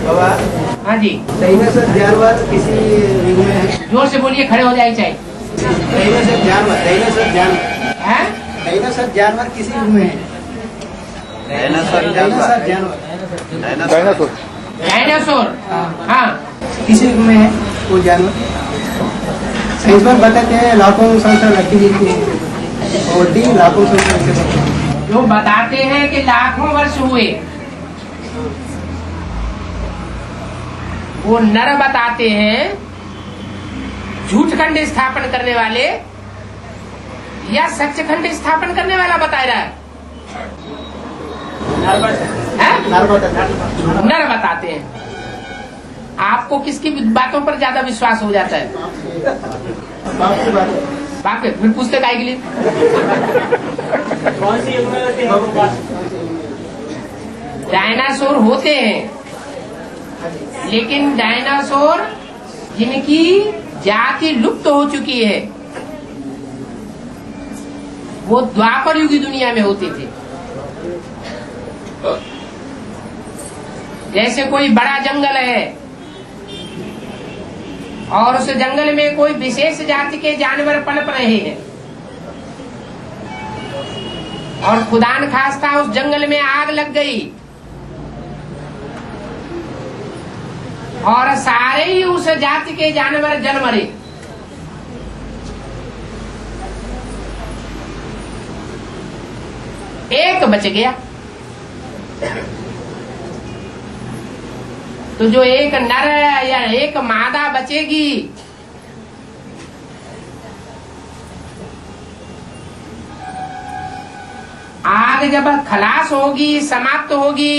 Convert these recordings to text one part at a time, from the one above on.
बाबा। हाँ जी, डायनासोर जानवर किसी युग में है? जोर से बोलिए, खड़े हो जाए चाहे। डायनासोर जानवर, डायनासोर जानवर, हैं? डायनासोर जानवर किसी युग में है? डायनासोर डायनासोर जानवर, डायनासोर डायनासोर, हाँ। किसी युग में है वो जानवर? साइंसमैन बताते हैं लाखों संवत्सर लगती है और डी लाखों संवत्सर। जो बताते हैं कि लाखों वर्ष हुए, वो नर बताते हैं, झूठ खंड स्थापन करने वाले या सच खंड स्थापन करने वाला बता रहा है? नर बताते हैं। आपको किसकी बातों पर ज्यादा विश्वास हो जाता है? बाप के। फिर पूछते काहे के लिए? कौन सी युग में होते हैं? डायनासोर होते हैं, लेकिन डायनासोर जिनकी जाति लुप्त हो चुकी है, वो द्वापर युग की दुनिया में होते थे। जैसे कोई बड़ा जंगल है और उस जंगल में कोई विशेष जाति के जानवर पनप रहे हैं और खुदान खास्ता उस जंगल में आग लग गई और सारे ही उस जाति के जानवर जल मरे, एक बच गया। तो जो एक नर या एक मादा बचेगी, आग जब खलास होगी, समाप्त होगी,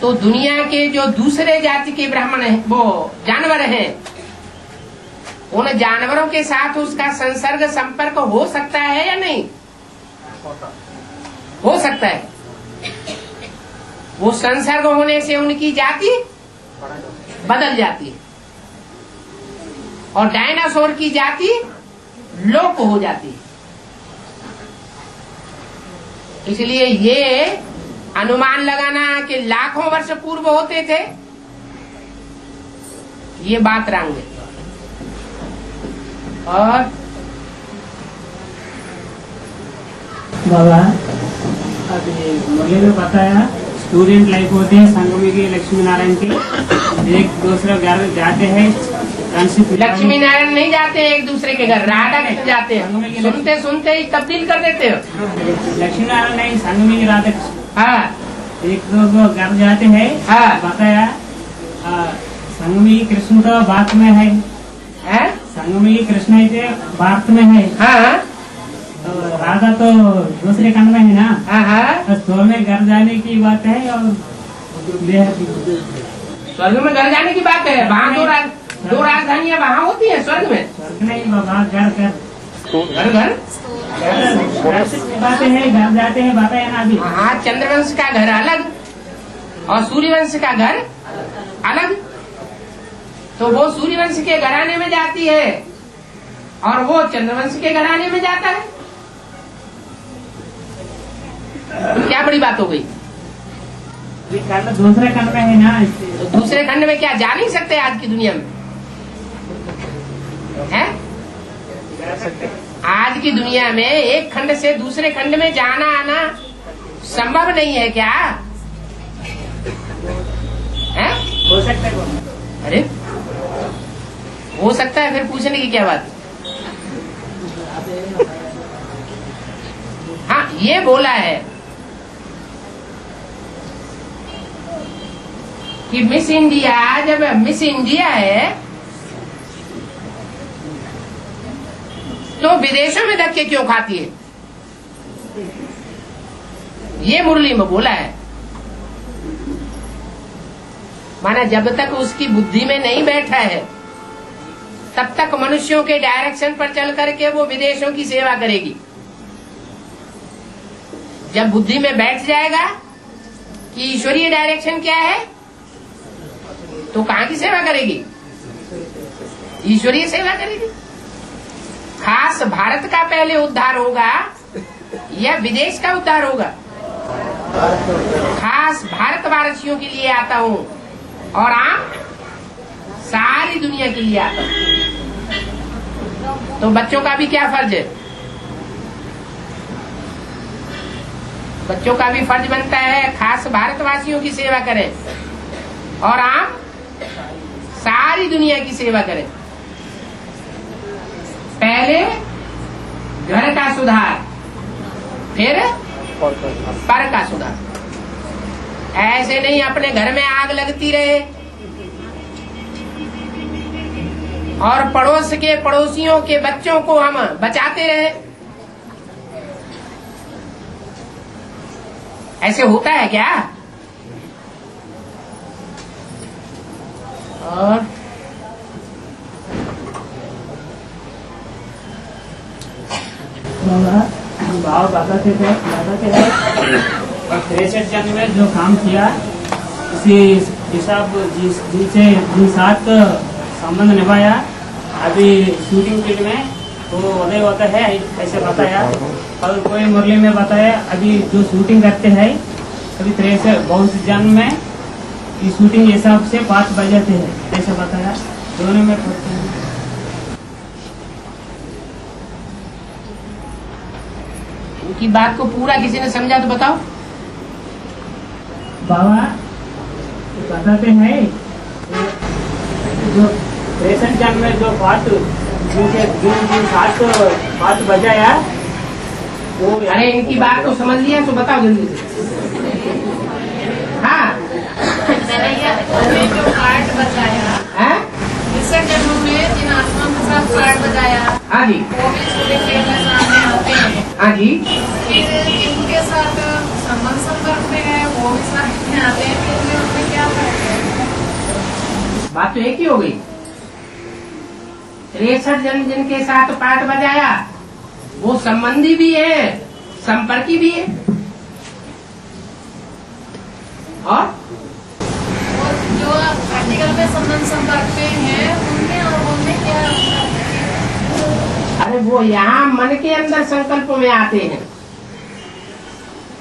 तो दुनिया के जो दूसरे जाति के ब्राह्मण हैं, वो जानवर हैं, उन जानवरों के साथ उसका संसर्ग संपर्क हो सकता है या नहीं? हो सकता है। वो संसर्ग होने से उनकी जाति बदल जाती है और डायनासोर की जाति लोप हो जाती है। इसलिए ये अनुमान लगाना कि लाखों वर्ष पूर्व होते थे, ये बात रंग है। और बाबा, अब ये मुरली में बताया स्टूडेंट लाइफ होते हैं संगमी के, लक्ष्मी नारायण के, एक दूसरे घर जाते हैं। लक्ष्मी नारायण नहीं जाते एक दूसरे के घर, राधा कृष्ण जाते हैं। सुनते सुनते ही तब्दील कर देते हो। लक्ष्मी नारायण नहीं, संगमी के राधा कृष्ण। हाँ, एक दो घर जाते हैं। हाँ। बताया संगमी कृष्ण तो भारत में है, संगमी कृष्ण है भारत में है। हाँ, तो राधा तो दूसरे खंड में है ना। हाँ, तो स्वर्ग में घर जाने की बात है और स्वर्ग में घर जाने की बात है। वहाँ दो राजधानियाँ वहाँ होती हैं स्वर्ग में। स्वर्ग नहीं बाबा, घर घर बातें हैं, घर जाते हैं, बताया ना अभी। हाँ, चंद्रवंश का घर अलग और सूर्यवंश का घर अलग। तो वो सूर्यवंश के घराने में जाती है और वो चंद्रवंश के घराने में जाता है। तो क्या बड़ी बात हो गई? दूसरे खंड में है ना। तो दूसरे खंड में क्या जा नहीं सकते आज की दुनिया में? है? आज की दुनिया में एक खंड से दूसरे खंड में जाना आना संभव नहीं है क्या? है? हो सकता है। अरे हो सकता है, फिर पूछने की क्या बात? हाँ, ये बोला है कि मिस इंडिया, जब मिस इंडिया है तो विदेशों में धक्के क्यों खाती है? ये मुरली में बोला है। माना जब तक उसकी बुद्धि में नहीं बैठा है तब तक मनुष्यों के डायरेक्शन पर चल करके वो विदेशों की सेवा करेगी। जब बुद्धि में बैठ जाएगा कि ईश्वरीय डायरेक्शन क्या है, तो कहाँ की सेवा करेगी? ईश्वरीय सेवा करेगी। खास भारत का पहले उद्धार होगा या विदेश का उद्धार होगा? खास खास भारतवासियों के लिए आता हूँ और आप सारी दुनिया के लिए आता हूँ। तो बच्चों का भी क्या फर्ज है? बच्चों का भी फर्ज बनता है खास भारतवासियों की सेवा करें और आप सारी दुनिया की सेवा करें। पहले घर का सुधार, फिर पर का सुधार। ऐसे नहीं अपने घर में आग लगती रहे और पड़ोस के पड़ोसियों के बच्चों को हम बचाते रहे। ऐसे होता है क्या? और बाबा बताते हैं और 63 जन में जो काम किया उसी हिसाब जिनसे जिन साथ संबंध निभाया अभी शूटिंग फील्ड में तो उदय होता है ऐसे बताया। और कोई मुरली में बताया अभी जो शूटिंग करते हैं अभी 63 बहुत जन में ये शूटिंग हिसाब से 5 बजाते हैं ऐसे बताया। दोनों में उनकी बात को पूरा किसी ने समझा तो बताओ। बाबा बताते हैं जो 63 जन में जो बात जिन साथ बात बजाया वो अरे इनकी बात को समझ लिया तो बताओ जल्दी से। हाँ जो पार्ट बजाया है? इसे जन्म में जिन आत्मा के साथ पार्ट बजाया हाँ जी, वो भी शूटिंग फील्ड में सामने आते हैं। हाँ जी। फिर जिनके साथ संबंध संपर्क में है वो भी सामने आते हैं। फिर उनमें क्या फर्क है? बात तो एक ही हो गई। 63 जन जिनके साथ पाठ बजाया वो संबंधी भी है, संपर्की भी है। और जो प्रैक्टिकल में संबंध संपर्क में है उनमें और उनमें क्या फर्क है? अरे वो यहाँ मन के अंदर संकल्पों में आते हैं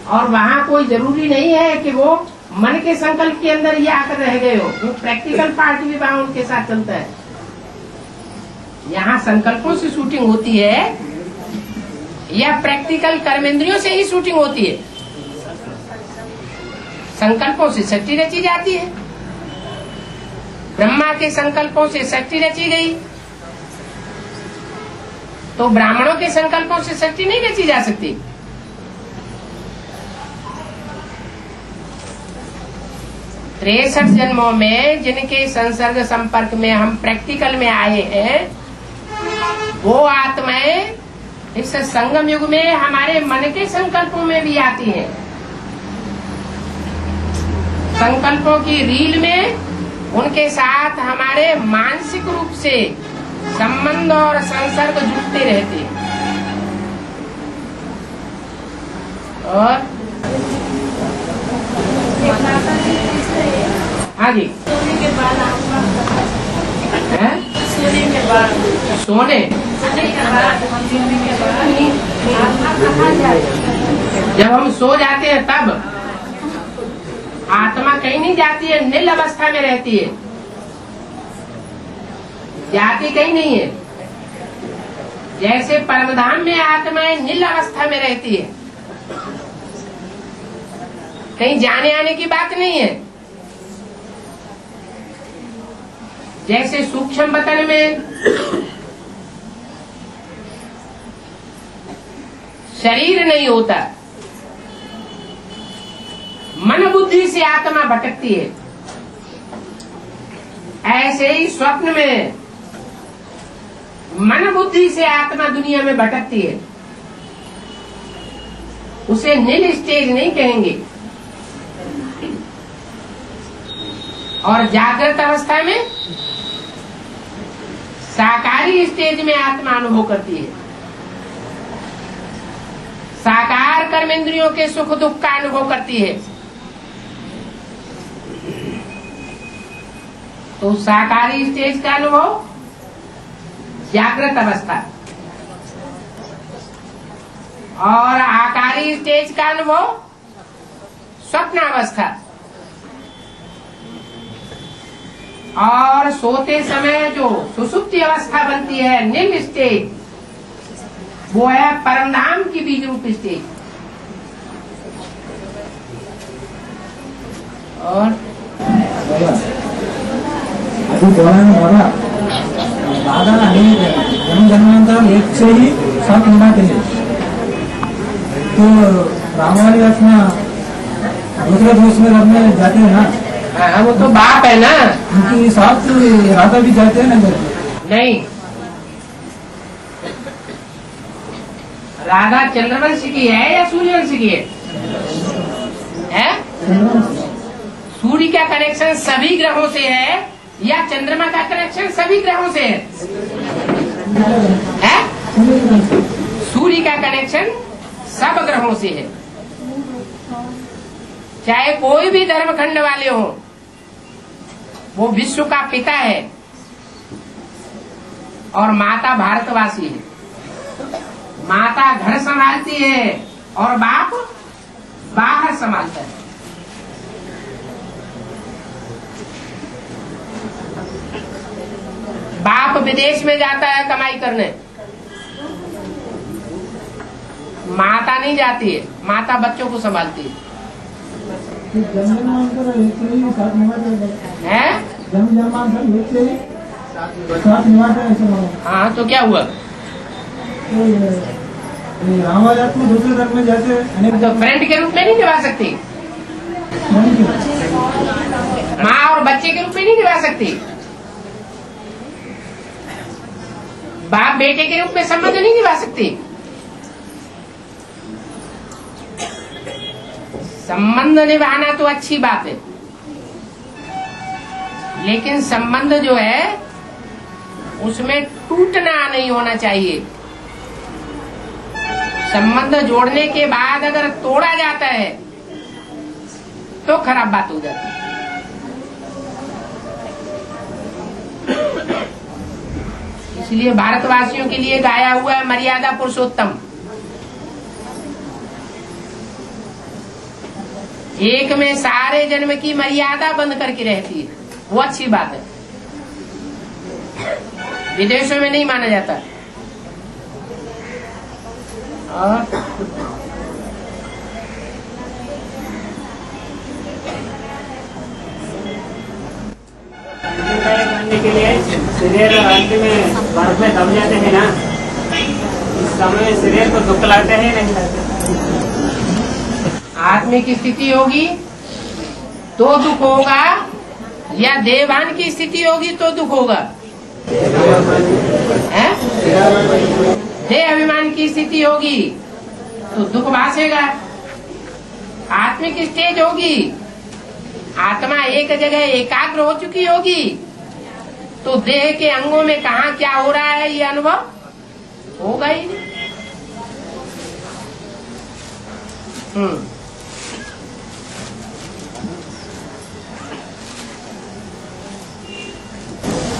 और वहाँ कोई जरूरी नहीं है कि वो मन के संकल्प के अंदर ही आकर रह गए हो। वो प्रैक्टिकल पार्ट भी वहाँ उनके साथ चलता है। यहाँ संकल्पों से शूटिंग होती है या प्रैक्टिकल कर्मेंद्रियों से ही शूटिंग होती है? संकल्पों से सृष्टि रची जाती है। ब्रह्मा के संकल्पों से सृष्टि रची गई तो ब्राह्मणों के संकल्पों से सृष्टि नहीं रची जा सकती। तिरसठ जन्मों में जिनके संसर्ग संपर्क में हम प्रैक्टिकल में आए हैं वो आत्माएं इस संगम युग में हमारे मन के संकल्पों में भी आती हैं। संकल्पों की रील में उनके साथ हमारे मानसिक रूप से संबंध और संसर्ग जुड़ते रहते हैं। और हाँ जी, सोने के बाद हैं? सोने के बाद सोने आत्मा कहाँ जाए? जब हम सो जाते हैं तब आत्मा कहीं नहीं जाती है, नील अवस्था में रहती है, जाती कहीं नहीं है। जैसे परमधाम में आत्माएं नील अवस्था में रहती है, कहीं जाने आने की बात नहीं है। जैसे सूक्ष्म वतन में शरीर नहीं होता, मन बुद्धि से आत्मा भटकती है, ऐसे ही स्वप्न में मन बुद्धि से आत्मा दुनिया में भटकती है। उसे नील स्टेज नहीं कहेंगे। और जागृत अवस्था में साकारी स्टेज में आत्मा अनुभव करती है। साकार कर्मेंद्रियों के सुख दुख का अनुभव करती है। तो साकारी स्टेज का अनुभव जागृत अवस्था और आकारी स्टेज का अनुभव स्वप्नावस्था। और सोते समय जो सुषुप्ति अवस्था बनती है, निम्न स्टेज, वो है परमधाम की बीज रूप स्टेज। और अभी बोला में बोला दादा जन्म जन्मांतर एक से ही साथ निभाते हैं। तो रामावली अपना दूसरे देश में रखने जाते हैं ना, हाँ, वो तो बाप है ना। उनके साथ राधा भी जाते हैं ना जाते। नहीं, राधा चंद्रवंश की है या सूर्यवंश की है? सूर्य का कनेक्शन सभी ग्रहों से है या चंद्रमा का कनेक्शन सभी ग्रहों से है? सूर्य का कनेक्शन सब ग्रहों से है। चाहे कोई भी धर्मखंड वाले हो, वो विश्व का पिता है और माता भारतवासी है। माता घर संभालती है और बाप बाहर संभालता है। बाप विदेश में जाता है कमाई करने, माता नहीं जाती है, माता बच्चों को संभालती है। जन्म जन्मांतर एक से ही साथ निभाते हैं। जन्म जन्मांतर एक से ही साथ निभाते हैं। हाँ, तो क्या हुआ? रामावली में दूसरे धर्म में जाते हैं तो फ्रेंड के रूप में नहीं निभा सकती, माँ और बच्चे के रूप में नहीं निभा सकती, बाप बेटे के रूप में संबंध नहीं निभा सकती। संबंध निभाना तो अच्छी बात है, लेकिन संबंध जो है उसमें टूटना नहीं होना चाहिए। संबंध जोड़ने के बाद अगर तोड़ा जाता है तो खराब बात हो जाती है। इसलिए भारतवासियों के लिए गाया हुआ है मर्यादा पुरुषोत्तम। एक में सारे जन्म की मर्यादा बंद करके रहती है, वो अच्छी बात है। विदेशों में नहीं माना जाता। और करने के लिए शरीर अंत में बर्फ में दब जाते हैं ना, इस समय शरीर को दुख लगते हैं नहीं लगते? आत्मिक स्थिति होगी तो दुख होगा या देवान की स्थिति होगी तो दुख होगा? देह अभिमान की स्थिति होगी तो दुख भासेगा। आत्मिक स्टेज होगी, आत्मा एक जगह एकाग्र हो चुकी होगी तो देह के अंगों में कहाँ क्या हो रहा है ये अनुभव होगा ही नहीं।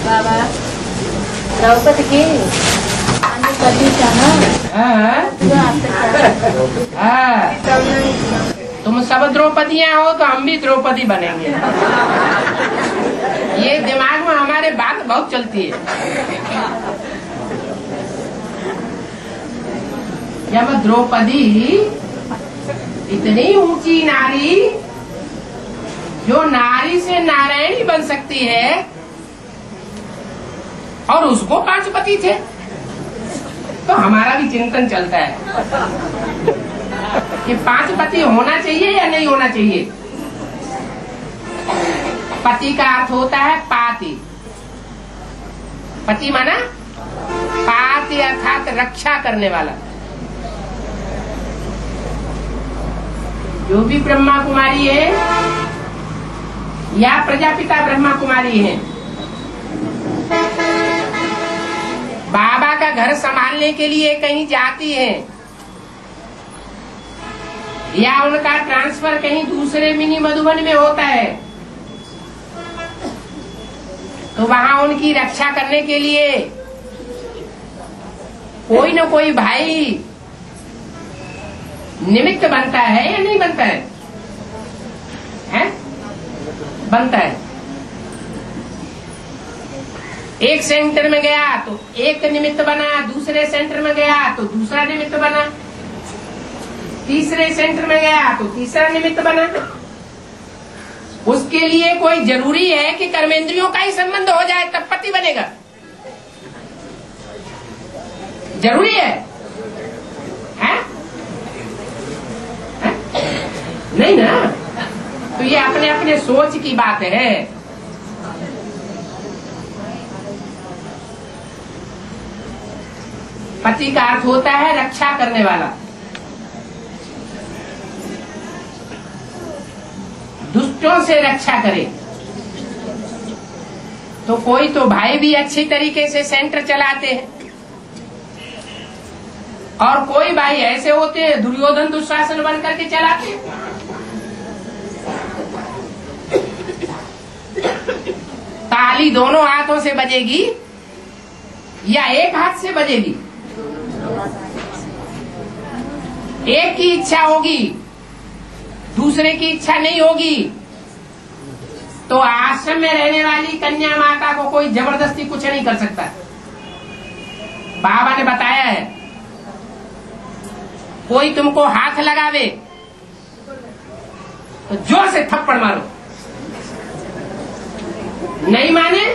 बाबा द्रौपदी की पति था ना, जो आपसे तुम सब द्रौपदियाँ हो तो हम भी द्रौपदी बनेंगे। ये दिमाग में हमारे बात बहुत चलती है। जब द्रौपदी इतनी ऊंची नारी जो नारी से नारायणी बन सकती है और उसको 5 पति थे, तो हमारा भी चिंतन चलता है कि 5 पति होना चाहिए या नहीं होना चाहिए। पति का अर्थ होता है पाति। पति माना पाति अर्थात रक्षा करने वाला। जो भी ब्रह्मा कुमारी है या प्रजापिता ब्रह्मा कुमारी है, बाबा का घर संभालने के लिए कहीं जाती है या उनका ट्रांसफर कहीं दूसरे मिनी मधुबन में होता है, तो वहाँ उनकी रक्षा करने के लिए कोई न कोई भाई निमित्त बनता है या नहीं बनता है? बनता है। एक सेंटर में गया तो एक निमित्त बना, दूसरे सेंटर में गया तो दूसरा निमित्त बना, तीसरे सेंटर में गया तो तीसरा निमित्त बना। उसके लिए कोई जरूरी है कि कर्मेंद्रियों का ही संबंध हो जाए तब पति बनेगा? जरूरी है? है? नहीं ना। तो ये अपने अपने सोच की बात है। पति का अर्थ होता है रक्षा करने वाला, दुष्टों से रक्षा करे। तो कोई तो भाई भी अच्छी तरीके से सेंटर चलाते हैं और कोई भाई ऐसे होते हैं दुर्योधन दुशासन बन करके चलाते हैं। ताली दोनों हाथों से बजेगी या एक हाथ से बजेगी? एक की इच्छा होगी, दूसरे की इच्छा नहीं होगी। तो आश्रम में रहने वाली कन्या माता को कोई जबरदस्ती कुछ नहीं कर सकता। बाबा ने बताया है, कोई तुमको हाथ लगावे तो जोर से थप्पड़ मारो, नहीं माने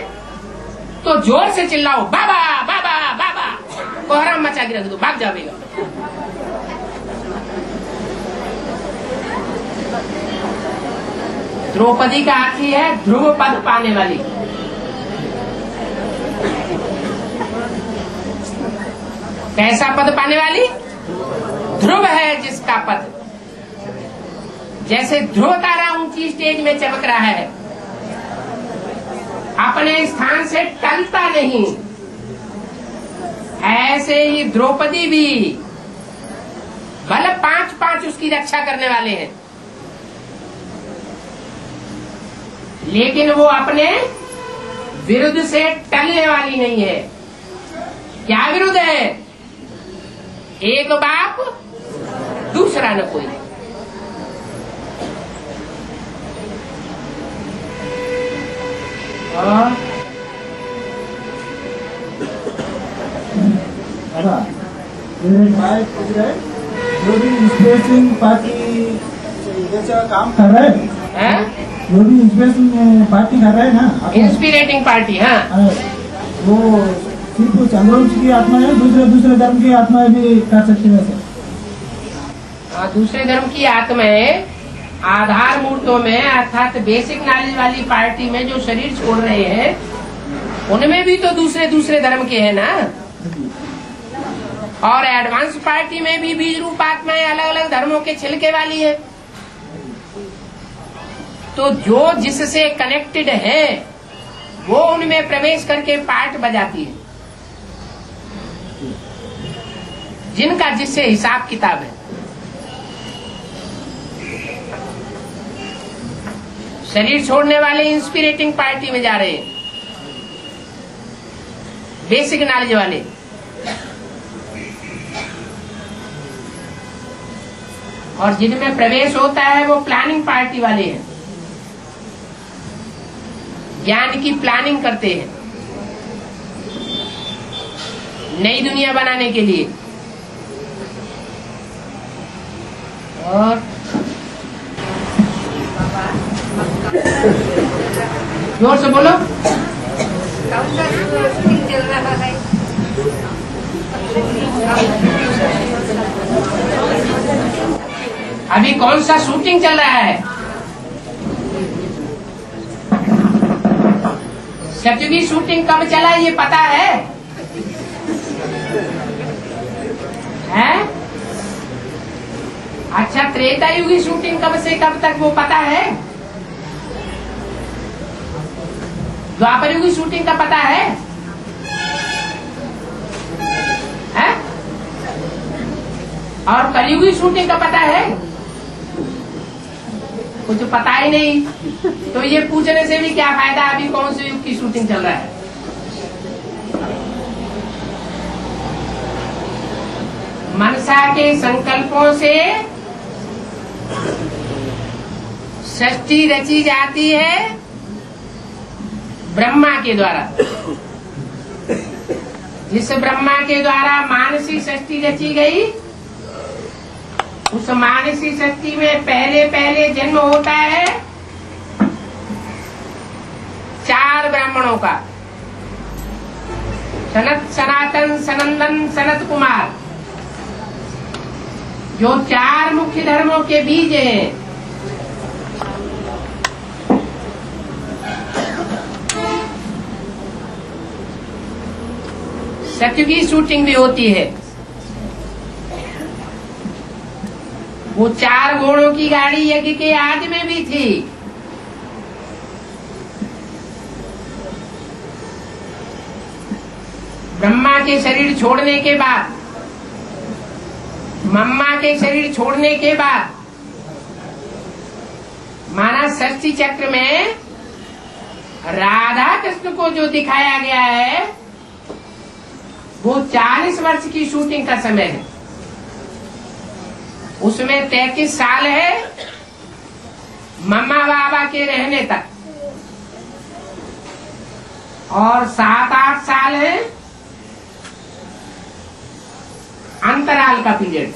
तो जोर से चिल्लाओ बाबा बाबा बाबा, कोहराम मचा के रख दो, भाग जाएगा। द्रौपदी का अर्थ ही है ध्रुव पद पाने वाली। कैसा पद पाने वाली? ध्रुव है जिसका पद। जैसे ध्रुव तारा ऊंची स्टेज में चमक रहा है, अपने स्थान से टलता नहीं, ऐसे ही द्रौपदी भी भले 5-5 उसकी रक्षा करने वाले हैं, लेकिन वो अपने विरुद्ध से टलने वाली नहीं है। क्या विरुद्ध है? एक बाप दूसरा न कोई। जो भी इंस्पिरेशन पार्टी जैसा काम कर रहे हैं, जो भी इंस्पिरेशन पार्टी कर रहे हैं ना, इंस्पिरेटिंग पार्टी, हाँ, वो सिर्फ चंद्रवंश की आत्मा है, दूसरे धर्म की आत्माएं भी कर सकती है सर? हाँ, दूसरे धर्म की आत्माएं आधार मूर्तों में अर्थात बेसिक नॉलेज वाली पार्टी में जो शरीर छोड़ रहे हैं, उनमें भी तो दूसरे धर्म के हैं ना। और एडवांस पार्टी में भी बीज रूप आत्माएं अलग अलग धर्मों के छिलके वाली है। तो जो जिससे कनेक्टेड है वो उनमें प्रवेश करके पार्ट बजाती है, जिनका जिससे हिसाब किताब है। शरीर छोड़ने वाले इंस्पिरेटिंग पार्टी में जा रहे हैं, बेसिक नॉलेज वाले। और जिनमें प्रवेश होता है वो प्लानिंग पार्टी वाले हैं, ज्ञान की प्लानिंग करते हैं नई दुनिया बनाने के लिए। और जोर से बोलो। चल रहा है अभी कौन सा शूटिंग चल रहा है? सतयुगी शूटिंग कब चला ये पता है? हैं? अच्छा, त्रेता युगी शूटिंग कब से कब तक वो पता है? द्वापर युगी शूटिंग का पता है? हैं? और कलयुगी शूटिंग का पता है? कुछ पता ही नहीं। तो ये पूछने से भी क्या फायदा, अभी कौन से युग की शूटिंग चल रहा है? मनसा के संकल्पों से सृष्टि रची जाती है ब्रह्मा के द्वारा। जिस ब्रह्मा के द्वारा मानसी सृष्टि रची गई, उस मानसी सृष्टि में पहले पहले जन्म होता है 4 ब्राह्मणों का, सनत, सनातन, सनंदन, सनत कुमार, जो 4 मुख्य धर्मों के बीज हैं। सत्य की शूटिंग भी होती है। वो 4 घोड़ों की गाड़ी यज्ञ के आदि में भी थी। ब्रह्मा के शरीर छोड़ने के बाद, मम्मा के शरीर छोड़ने के बाद, माना सृष्टि चक्र में राधा कृष्ण को जो दिखाया गया है वो 40 वर्ष की शूटिंग का समय है। उसमें 33 साल है मम्मा बाबा के रहने तक, और 7-8 साल है अंतराल का पीरियड।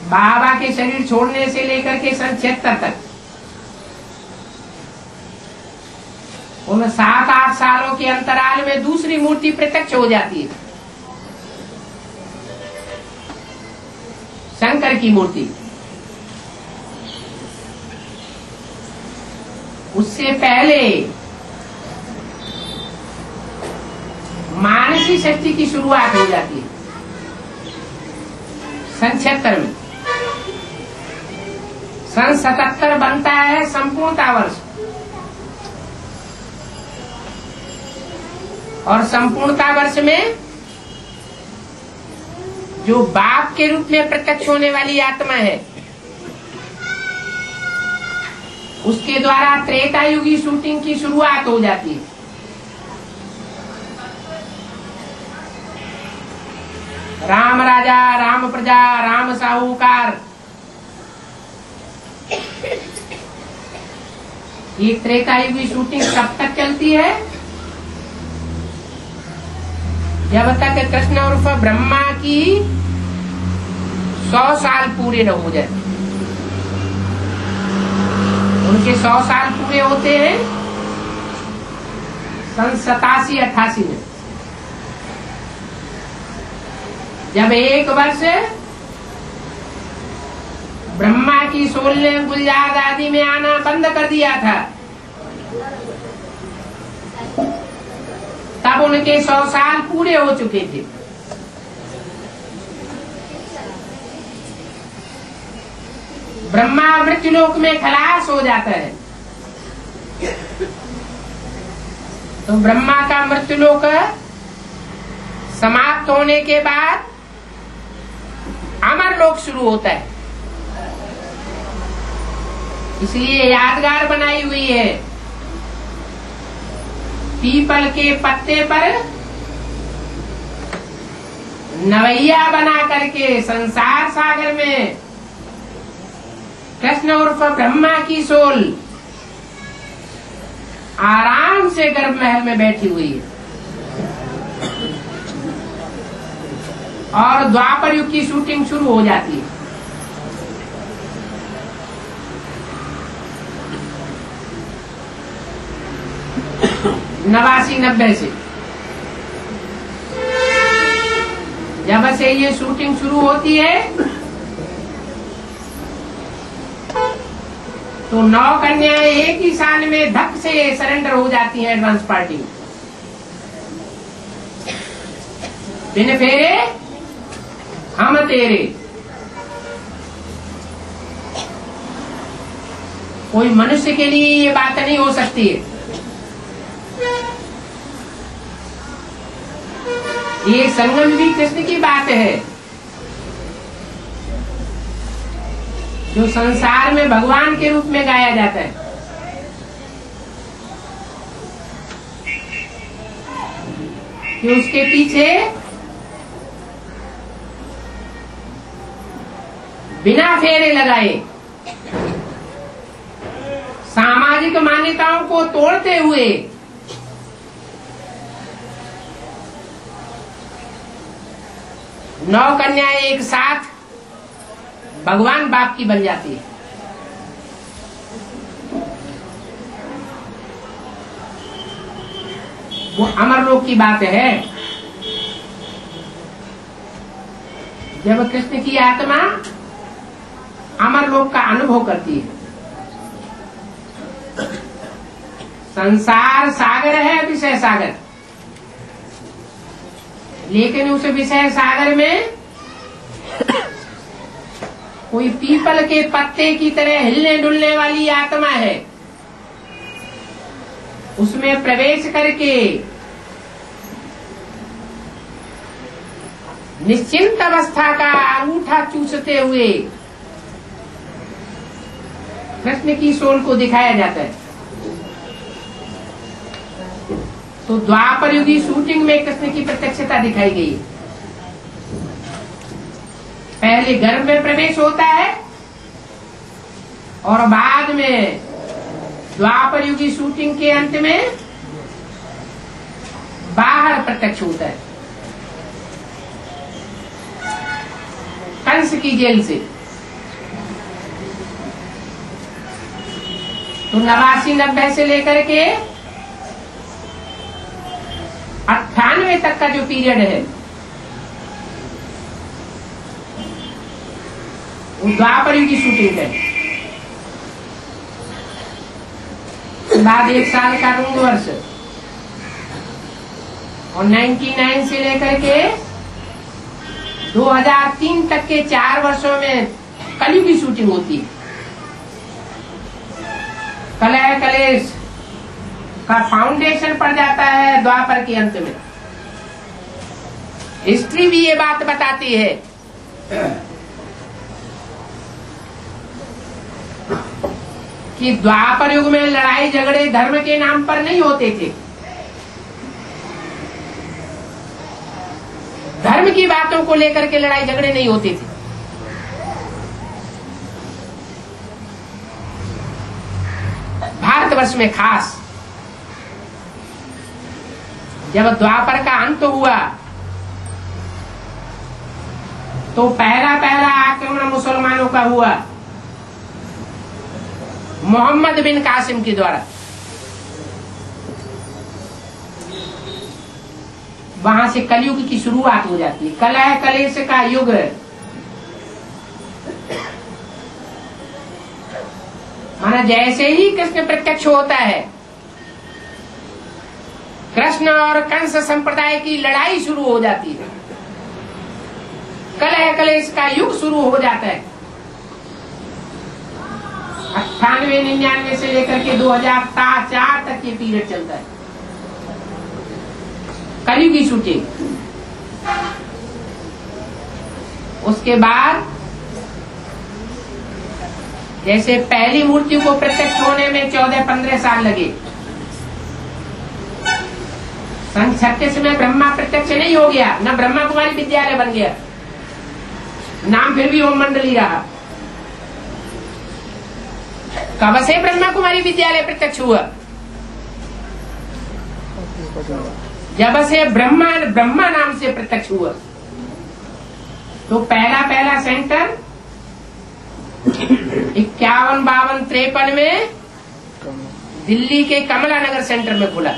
बाबा के शरीर छोड़ने से लेकर के सन 76 तक, उन 7-8 सालों के अंतराल में दूसरी मूर्ति प्रत्यक्ष हो जाती है, शंकर की मूर्ति। उससे पहले मानसी सृष्टि की शुरुआत हो जाती है सन 76 में। सन 77 बनता है संपूर्णता वर्ष, और संपूर्णता वर्ष में जो बाप के रूप में प्रत्यक्ष होने वाली आत्मा है, उसके द्वारा त्रेता युगी शूटिंग की शुरुआत हो जाती है। राम राजा, राम प्रजा, राम साहूकार, ये त्रेता युगी शूटिंग कब तक चलती है? जब तक कृष्ण उर्फ ब्रह्मा की 100 साल पूरे न हो जाए। उनके 100 साल पूरे होते हैं सन 87-88 में, जब 1 वर्ष ब्रह्मा की सोल ने गुलजार आदि में आना बंद कर दिया था, तब उनके 100 साल पूरे हो चुके थे। ब्रह्मा मृत्युलोक में खलास हो जाता है, तो ब्रह्मा का मृत्युलोक समाप्त होने के बाद अमर लोक शुरू होता है। इसलिए यादगार बनाई हुई है, पीपल के पत्ते पर नवैया बना करके संसार सागर में कृष्ण उर्फ ब्रह्मा की सोल आराम से गर्भ महल में बैठी हुई है, और द्वापर युग की शूटिंग शुरू हो जाती है। नवासी 90 से जब से ये शूटिंग शुरू होती है, तो 9 कन्याएं एक ही साल में धक से सरेंडर हो जाती हैं एडवांस पार्टी में। बिन फेरे हम तेरे। कोई मनुष्य के लिए ये बात नहीं हो सकती है। ये संगम भी कृष्ण की बात है, जो संसार में भगवान के रूप में गाया जाता है। कि उसके पीछे बिना फेरे लगाए सामाजिक मान्यताओं को तोड़ते हुए नौ कन्याएं एक साथ भगवान बाप की बन जाती है। वो अमरलोक की बात है। जब कृष्ण की आत्मा अमरलोक का अनुभव करती है। संसार सागर है, विषय सागर, लेकिन उस विषय सागर में कोई पीपल के पत्ते की तरह हिलने डुलने वाली आत्मा है। उसमें प्रवेश करके निश्चिंत अवस्था का अंगूठा चूसते हुए कृष्ण की सोल को दिखाया जाता है। तो द्वापर युगी शूटिंग में कृष्ण की प्रत्यक्षता दिखाई गई है। पहले गर्भ में प्रवेश होता है और बाद में द्वापर युगी शूटिंग के अंत में बाहर प्रत्यक्ष होता है कंस की जेल से। तो 89-90 से लेकर के 98 तक का जो पीरियड है वो द्वापर युग की शूटिंग है। बाद 1 साल का रूंग वर्ष और 99 से लेकर के 2003 तक के 4 वर्षों में कलयुग की शूटिंग होती है। कलह कलेश का फाउंडेशन पड़ जाता है द्वापर के अंत में। हिस्ट्री भी ये बात बताती है कि द्वापर युग में लड़ाई झगड़े धर्म के नाम पर नहीं होते थे। धर्म की बातों को लेकर के लड़ाई झगड़े नहीं होते थे। भारतवर्ष में खास जब द्वापर का अंत हुआ तो पहला आक्रमण मुसलमानों का हुआ मोहम्मद बिन कासिम के द्वारा। वहां से कलयुग की शुरुआत हो जाती है। कलह कलेश का युग माना जैसे ही कृष्ण प्रत्यक्ष होता है कृष्ण और कंस संप्रदाय की लड़ाई शुरू हो जाती है। कलह कलेश का युग शुरू हो जाता है। 98-99 से लेकर के 2004 तक ये पीरियड चलता है कलयुग की शूटिंग। उसके बाद जैसे पहली मूर्ति को प्रत्यक्ष होने में 14-15 साल लगे। सन 36 में ब्रह्मा प्रत्यक्ष नहीं हो गया, न ब्रह्मा कुमारी विद्यालय बन गया, नाम फिर भी ओम मंडली रहा। कब से ब्रह्मा कुमारी विद्यालय प्रत्यक्ष हुआ? जब से ब्रह्मा नाम से प्रत्यक्ष हुआ। तो पहला सेंटर 51, 52, 53 में दिल्ली के कमला नगर सेंटर में खुला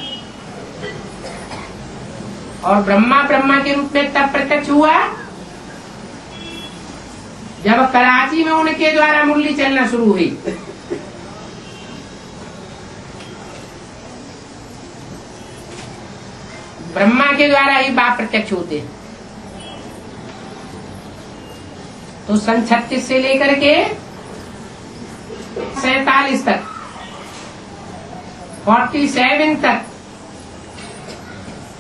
और ब्रह्मा के रूप में तब प्रत्यक्ष हुआ जब कराची में उनके द्वारा मुरली चलना शुरू हुई। ब्रह्मा के द्वारा ही बाप प्रत्यक्ष होते हैं। तो सन 36 से लेकर के 47 तक 47 तक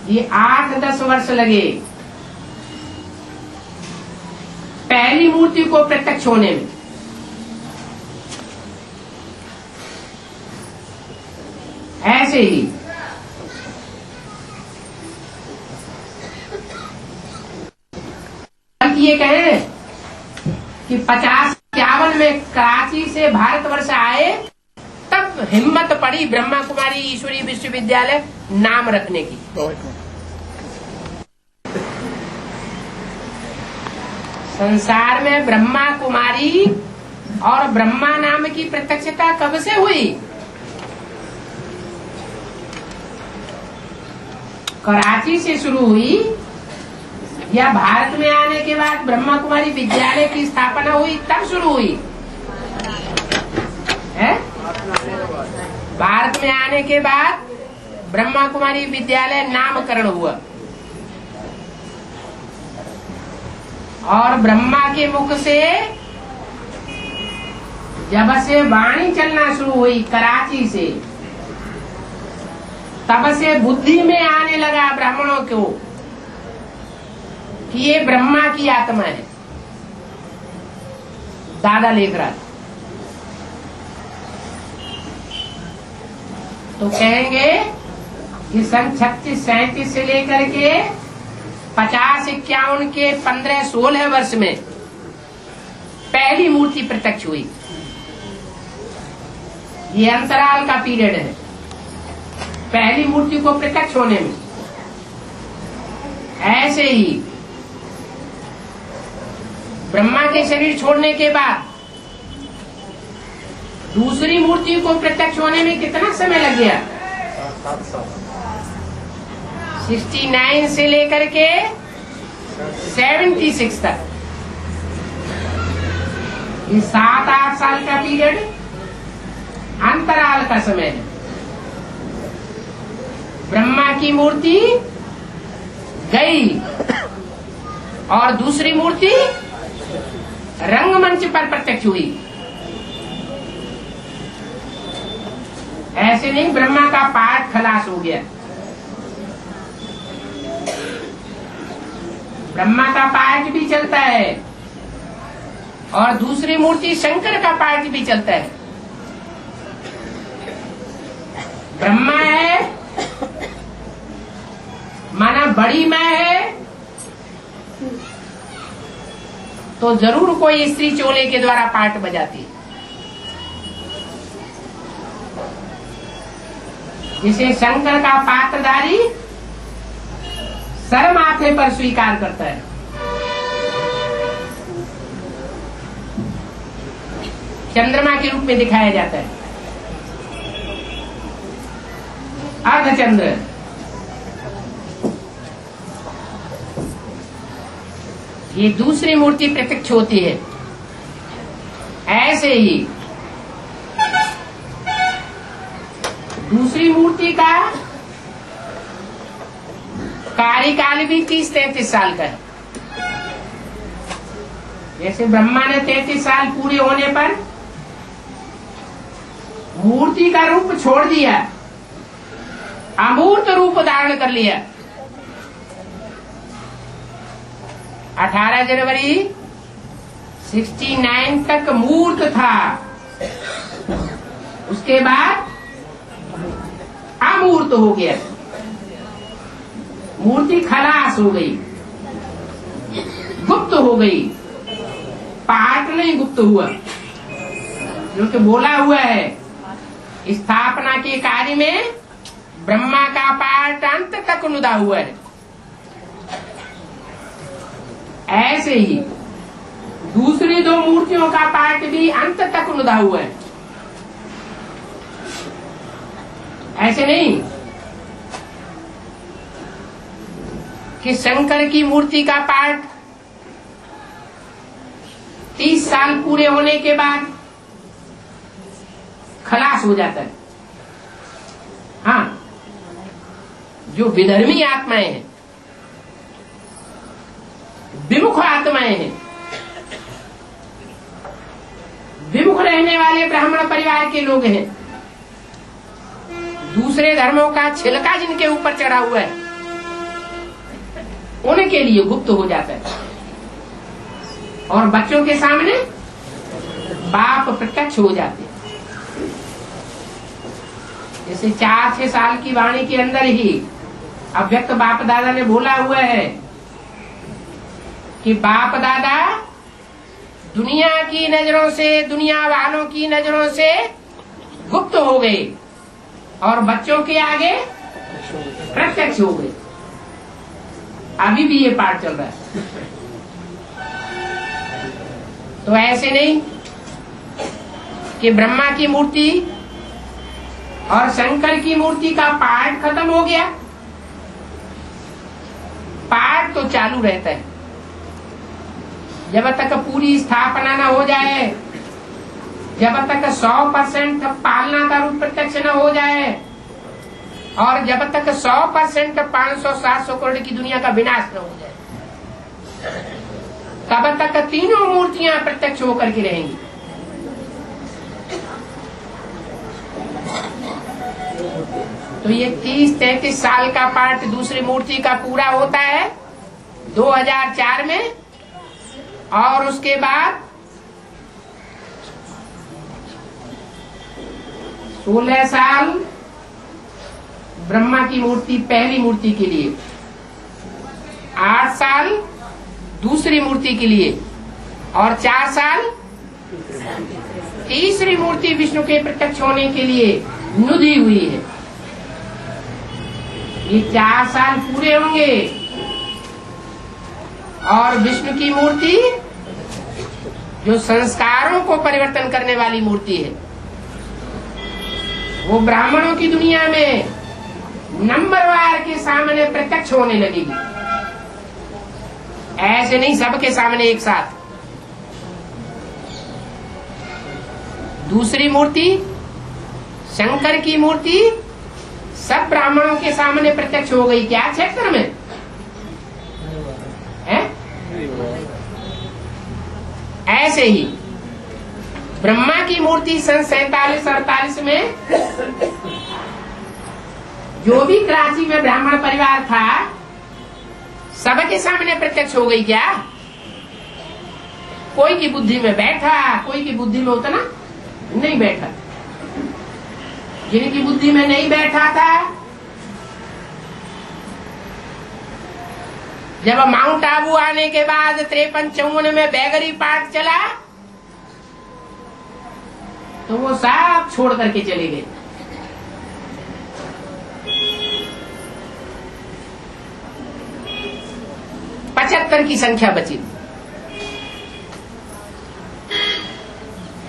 ये 8-10 वर्ष लगे पहली मूर्ति को प्रत्यक्ष होने में। ऐसे ही ये कहें कि 50-51 में कराची से भारतवर्ष आए तब हिम्मत पड़ी ब्रह्मा कुमारी ईश्वरीय विश्वविद्यालय नाम रखने की। संसार में ब्रह्मा कुमारी और ब्रह्मा नाम की प्रत्यक्षता कब से हुई? कराची से शुरू हुई या भारत में आने के बाद ब्रह्मा कुमारी विद्यालय की स्थापना हुई तब शुरू हुई है? भारत में आने के बाद ब्रह्मा कुमारी विद्यालय नामकरण हुआ और ब्रह्मा के मुख से जब से वाणी चलना शुरू हुई कराची से, तब से बुद्धि में आने लगा ब्राह्मणों को कि ये ब्रह्मा की आत्मा है। दादा लिख रहा तो कहेंगे कि सन 36-37 से लेकर के 50-51 के 15-16 वर्ष में पहली मूर्ति प्रत्यक्ष हुई। ये अंतराल का पीरियड है पहली मूर्ति को प्रत्यक्ष होने में। ऐसे ही ब्रह्मा के शरीर छोड़ने के बाद दूसरी मूर्ति को प्रत्यक्ष होने में कितना समय लग गया? 69 से लेकर के 76 तक, ये 7-8 साल का पीरियड अंतराल का समय है। ब्रह्मा की मूर्ति गई और दूसरी मूर्ति रंगमंच पर प्रत्यक्ष हुई। ऐसे नहीं ब्रह्मा का पाठ खलास हो गया। ब्रह्मा का पाठ भी चलता है और दूसरी मूर्ति शंकर का पाठ भी चलता है। ब्रह्मा है माना बड़ी मैं है तो जरूर कोई स्त्री चोले के द्वारा पाठ बजाती है, जिसे शंकर का पात्रधारी सर माथे पर स्वीकार करता है। चंद्रमा के रूप में दिखाया जाता है, अर्धचंद्र। ये दूसरी मूर्ति प्रत्यक्ष होती है। ऐसे ही दूसरी मूर्ति का कार्यकाल भी 30-33 साल का है। जैसे ब्रह्मा ने 33 साल पूरे होने पर मूर्ति का रूप छोड़ दिया, अमूर्त रूप धारण कर लिया। 18 जनवरी 69 तक मूर्त था, उसके बाद अमूर्त हो गया, मूर्ति खलास हो गई, गुप्त हो गई। पाठ नहीं गुप्त हुआ, जो कि बोला हुआ है स्थापना के कार्य में ब्रह्मा का पाठ अंत तक नुदा हुआ है। ऐसे ही दूसरी दो मूर्तियों का पाठ भी अंत तक नुदा हुआ है। ऐसे नहीं कि शंकर की मूर्ति का पाठ 30 साल पूरे होने के बाद खलास हो जाता है। हाँ, जो विधर्मी आत्माएं हैं, विमुख आत्माएं हैं, विमुख रहने वाले ब्राह्मण परिवार के लोग हैं, दूसरे धर्मों का छिलका जिनके ऊपर चढ़ा हुआ है, उनके लिए गुप्त हो जाता है और बच्चों के सामने बाप प्रत्यक्ष हो जाते हैं। जैसे 4-6 साल की वाणी के अंदर ही अव्यक्त बाप दादा ने बोला हुआ है कि बाप दादा दुनिया की नजरों से, दुनिया वालों की नजरों से गुप्त हो गए और बच्चों के आगे प्रत्यक्ष हो गए। अभी भी ये पाठ चल रहा है। तो ऐसे नहीं कि ब्रह्मा की मूर्ति और शंकर की मूर्ति का पाठ खत्म हो गया। पाठ तो चालू रहता है जब तक पूरी स्थापना न हो जाए, जब तक 100% पालना का रूप प्रत्यक्ष न हो जाए, और जब तक 100% 500-700 करोड़ की दुनिया का विनाश न हो जाए, तब तक तीनों मूर्तियां प्रत्यक्ष होकर के रहेंगी। तो ये 30-33 साल का पाठ दूसरी मूर्ति का पूरा होता है 2004 में, और उसके बाद 16 साल ब्रह्मा की मूर्ति पहली मूर्ति के लिए, 8 साल दूसरी मूर्ति के लिए, और 4 साल तीसरी मूर्ति विष्णु के प्रत्यक्ष होने के लिए नुदी हुई है। ये 4 साल पूरे होंगे और विष्णु की मूर्ति जो संस्कारों को परिवर्तन करने वाली मूर्ति है, वो ब्राह्मणों की दुनिया में नंबरवार के सामने प्रत्यक्ष होने लगेगी। ऐसे नहीं सबके सामने एक साथ। दूसरी मूर्ति शंकर की मूर्ति सब ब्राह्मणों के सामने प्रत्यक्ष हो गई। क्या क्षेत्र में है? ऐसे ही ब्रह्मा की मूर्ति सन 47-48 में जो भी कराची में ब्राह्मण परिवार था सबके सामने प्रत्यक्ष हो गई। क्या कोई की बुद्धि में बैठा, कोई की बुद्धि में उतना नहीं बैठा। जिनकी बुद्धि में नहीं बैठा था, जब माउंट आबू आने के बाद 53-54 में बैगरी पाठ चला तो वो सब छोड़ करके चले गए। पचहत्तर की संख्या बची।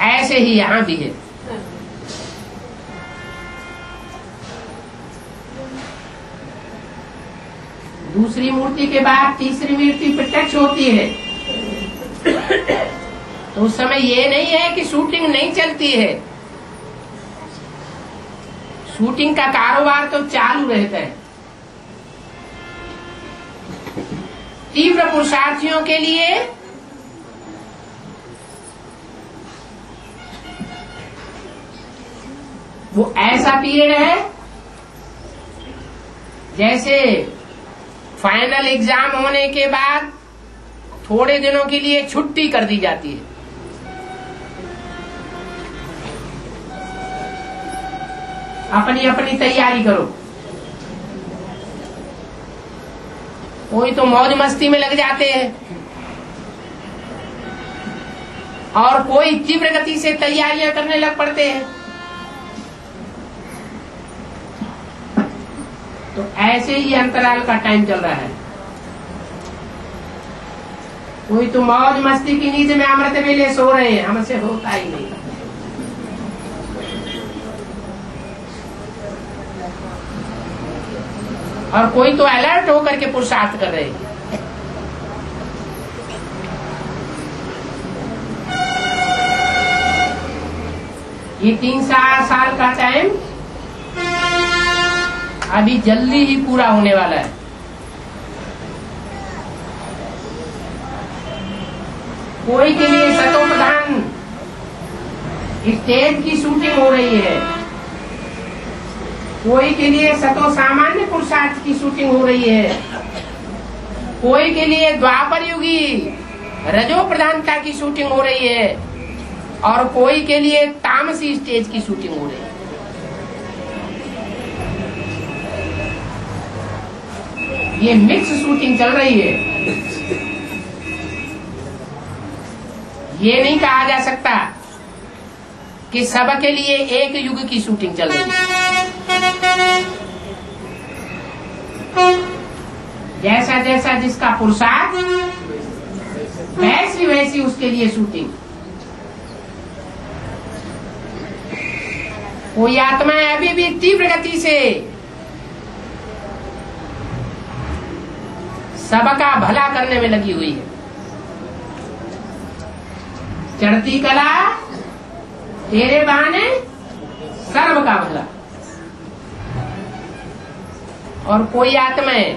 ऐसे ही यहां भी है। दूसरी मूर्ति के बाद तीसरी मूर्ति प्रत्यक्ष होती है तो उस समय ये नहीं है कि शूटिंग नहीं चलती है। शूटिंग का कारोबार तो चालू रहता है। तीव्र पुरुषार्थियों के लिए वो ऐसा पीरियड है जैसे फाइनल एग्जाम होने के बाद थोड़े दिनों के लिए छुट्टी कर दी जाती है। अपनी अपनी तैयारी करो। कोई तो मौज मस्ती में लग जाते हैं और कोई तीव्र गति से तैयारियां करने लग पड़ते हैं। तो ऐसे ही अंतराल का टाइम चल रहा है। कोई तो मौज मस्ती की नींद में अमृत वेले सो रहे हैं, हमसे होता ही नहीं। और कोई तो अलर्ट होकर के पुरुषार्थ कर रहे हैं। ये 3-4 साल का टाइम अभी जल्दी ही पूरा होने वाला है। कोई के लिए सतो प्रधान स्टेज की शूटिंग हो रही है, कोई के लिए सतो सामान्य पुरुषार्थ की शूटिंग हो रही है, कोई के लिए द्वापर युगी रजो प्रधानता की शूटिंग हो रही है, और कोई के लिए तामसी स्टेज की शूटिंग हो रही है। ये मिक्स शूटिंग चल रही है। ये नहीं कहा जा सकता कि सबके लिए एक युग की शूटिंग चल रही है। जैसा जैसा जिसका पुरुषार्थ वैसी वैसी उसके लिए शूटिंग। कोई आत्माएं अभी भी तीव्र गति से सबका भला करने में लगी हुई है। चढ़ती कला तेरे बहाने सर्व का भला। और कोई आत्माएं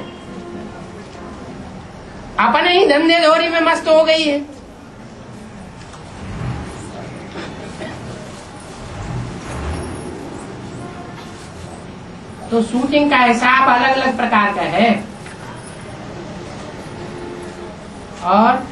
अपने ही धंधे धोरी में मस्त हो गई है। तो शूटिंग का हिसाब अलग अलग प्रकार का है। और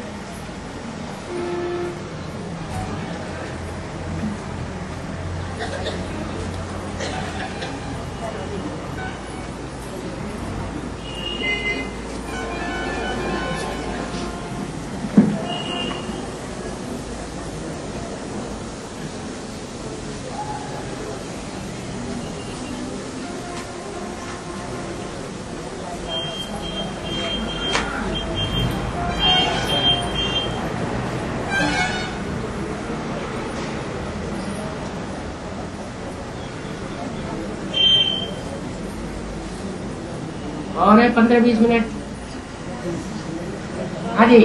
और 15-20 मिनट। हाँ जी,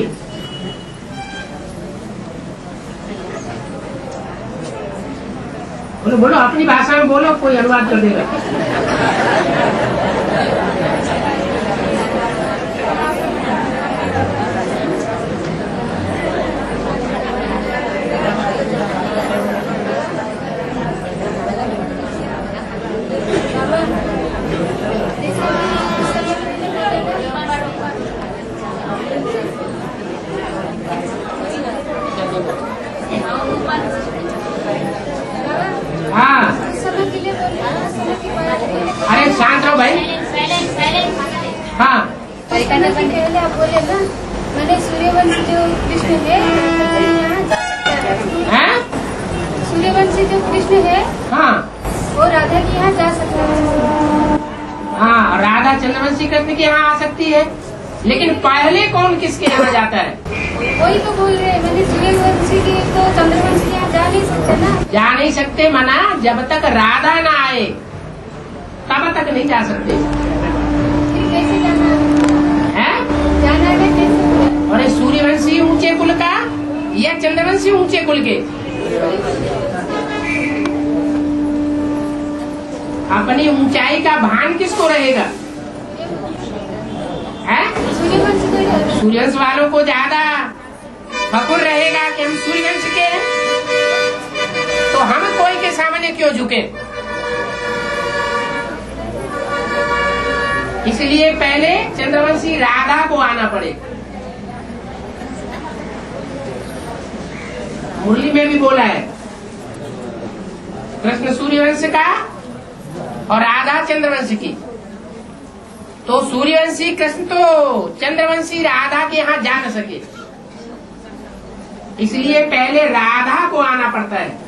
बोलो बोलो, अपनी भाषा में बोलो, कोई अनुवाद कर देगा। हाँ, अरे शांत रहो भाई। हाँ, पहले आप बोले ना, मैंने सूर्यवंशी जो कृष्ण है हैं? सूर्यवंशी जो कृष्ण है हाँ वो राधा के यहाँ जा सकता है। हाँ, राधा चंद्रवंशी कृष्ण के यहाँ आ सकती है, लेकिन पहले कौन किसके यहाँ जाता है? वही तो बोल रहे हैं, मैंने सूर्यवंशी की तो चंद्रवंशी के यहाँ जा नहीं सकते ना। जा नहीं सकते मना, जब तक राधा ना आए तब तक नहीं जा सकते। फिर कैसे जाना है? जाना है कैसे? और ये सूर्यवंशी ऊंचे कुल का या चंद्रवंशी ऊंचे कुल के? अपनी ऊंचाई का भान किसको रहेगा? है? सूर्यवंशी को सूर्यवंश वालों को ज्यादा फकुर रहेगा कि हम सूर्यवंश के हैं, तो हम कोई के सामने क्यों झुके? इसलिए पहले चंद्रवंशी राधा को आना पड़े। मुरली में भी बोला है, कृष्ण सूर्यवंश का और राधा चंद्रवंश की। तो सूर्यवंशी कृष्ण तो चंद्रवंशी राधा के यहाँ जा न सके, इसलिए पहले राधा को आना पड़ता है।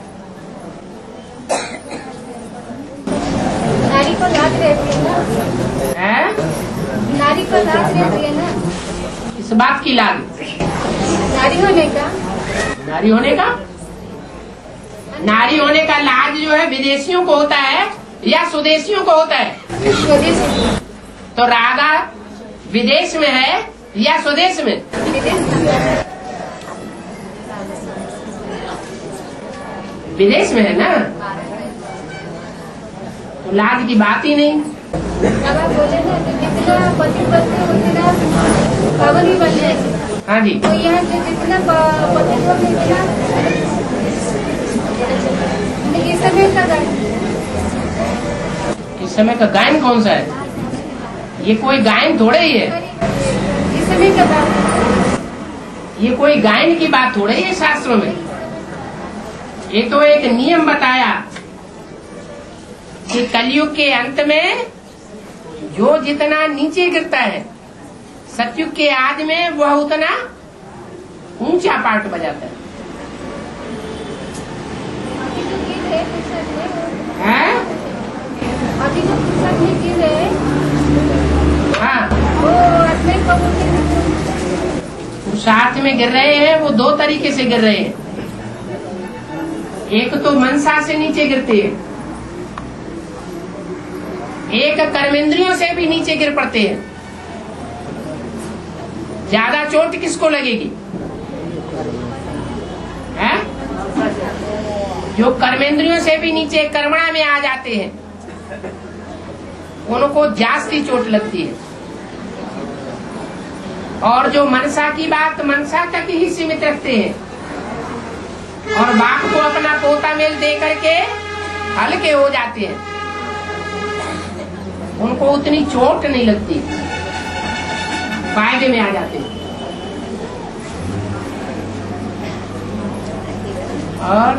नारी को लाज रहती है ना, है? नारी को लाज रहती है ना, इस बात की लाज नारी होने का। नारी होने का, नारी होने का लाज जो है विदेशियों को होता है या स्वदेशियों को होता है? स्वदेश तो राधा विदेश में है या स्वदेश में? विदेश में है ना, तो लाज की बात ही नहीं। बाबा बोले ना कि जितना पति बनते उतना पावन ही बन जाएगी। हाँ जी, तो यहाँ जो जितना पति बनते उतना इस समय का गायन, इस समय का गायन कौन सा है? ये कोई गायन थोड़े ही है, इस समय का गायन, ये कोई गायन की बात थोड़े ही है शास्त्रों में। ये तो एक नियम बताया कि कलयुग के अंत में जो जितना नीचे गिरता है, सतयुग के आदि में वह उतना ऊंचा पार्ट बजाता है। है पुस्तक में, हैं? अभी जो पुस्तक में गिर रहे हाँ, वो आत्मा को बोलते हैं। साथ में गिर रहे हैं, वो दो तरीके से गिर रहे हैं। एक तो मनसा से नीचे गिरते हैं, एक कर्मेंद्रियों से भी नीचे गिर पड़ते हैं। ज्यादा चोट किसको लगेगी? है? जो कर्मेंद्रियों से भी नीचे कर्मणा में आ जाते हैं, उनको जास्ती चोट लगती है। और जो मनसा की बात मनसा तक ही सीमित रखते हैं और बाप को अपना पोता मेल दे करके हल्के हो जाते हैं, उनको उतनी चोट नहीं लगती, फायदे में आ जाते हैं। और